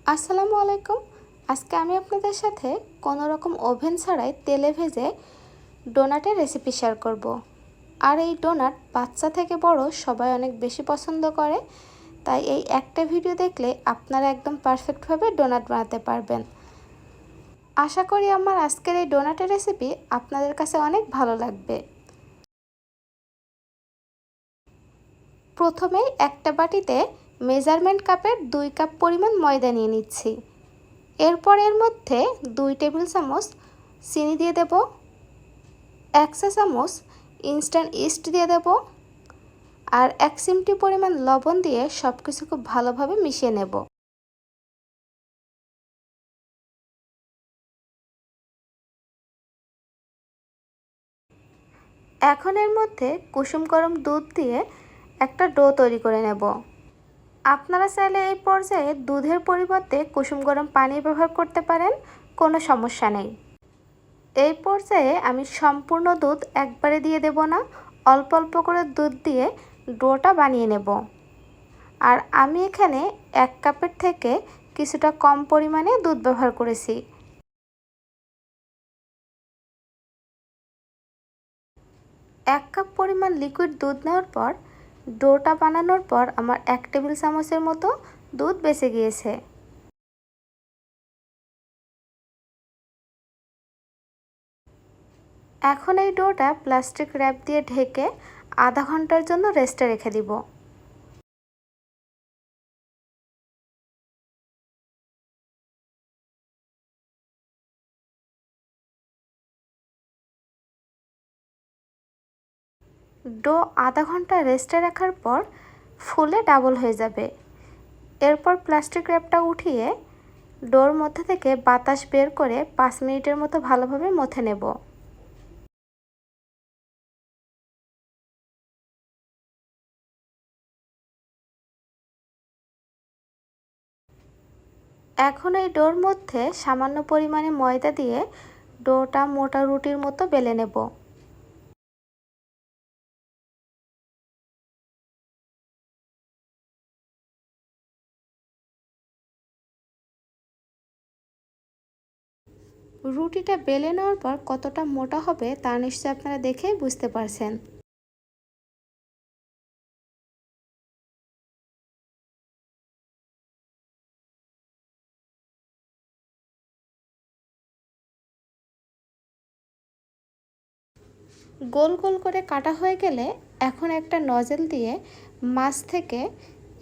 আসসালামু আলাইকুম। আজকে আমি আপনাদের সাথে কোনো রকম ওভেন ছাড়াই তেলে ভেজে ডোনাটের রেসিপি শেয়ার করব। আর এই ডোনাট বাচ্চা থেকে বড় সবাই অনেক বেশি পছন্দ করে, তাই এই একটা ভিডিও দেখলে আপনারা একদম পারফেক্টভাবে ডোনাট বানাতে পারবেন। আশা করি আমার আজকের এই ডোনাটের রেসিপি আপনাদের কাছে অনেক ভালো লাগবে। প্রথমেই একটা বাটিতে মেজারমেন্ট কাপের 2 কাপ পরিমাণ ময়দা নিয়ে নিচ্ছি। এরপর এর মধ্যে 2 টেবিল চামচ চিনি দিয়ে দেব, 1 চা চামচ ইনস্ট্যান্ট ইস্ট দিয়ে দেব আর 1 চিমটি পরিমাণ লবণ দিয়ে সব কিছু খুব ভালোভাবে মিশিয়ে নেব। এখন এর মধ্যে কুসুম গরম দুধ দিয়ে একটা ডো তৈরি করে নেব। আপনারা চাইলে এই পর্যায়ে দুধের পরিবর্তে কুসুম গরম পানি ব্যবহার করতে পারেন, কোনো সমস্যা নেই। এই পর্যায়ে আমি সম্পূর্ণ দুধ একবারে দিয়ে দেব না, অল্প অল্প করে দুধ দিয়ে ডোটা বানিয়ে নেব। আর আমি এখানে 1 কাপের থেকে কিছুটা কম পরিমাণে দুধ ব্যবহার করেছি। এক কাপ পরিমাণ লিকুইড দুধ নেওয়ার পর ডোটা বানানোর পর আমার 1 টেবিল চামচের মতো দুধ বেঁচে গিয়েছে। এখন এই ডোটা প্লাস্টিক র্যাপ দিয়ে ঢেকে আধা ঘন্টার জন্য রেস্টে রেখে দিব। ডো আধা ঘন্টা রেস্টে রাখার পর ফুলে ডাবল হয়ে যাবে। এরপর প্লাস্টিক র্যাপটা উঠিয়ে ডোর মধ্যে থেকে বাতাস বের করে 5 মিনিটের মতো ভালোভাবে মথে নেব। এখন এই ডোর মধ্যে সামান্য পরিমাণে ময়দা দিয়ে ডোটা মোটা রুটির মতো বেলে নেব। রুটিটা বেলে নেওয়ার পর কতটা মোটা হবে তা নিশ্চয়ই আপনারা দেখে বুঝতে পারছেন। গোল গোল করে কাটা হয়ে গেলে এখন একটা নজেল দিয়ে মাছ থেকে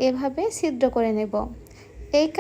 এভাবে ছিদ্র করে নেব। এই কাজ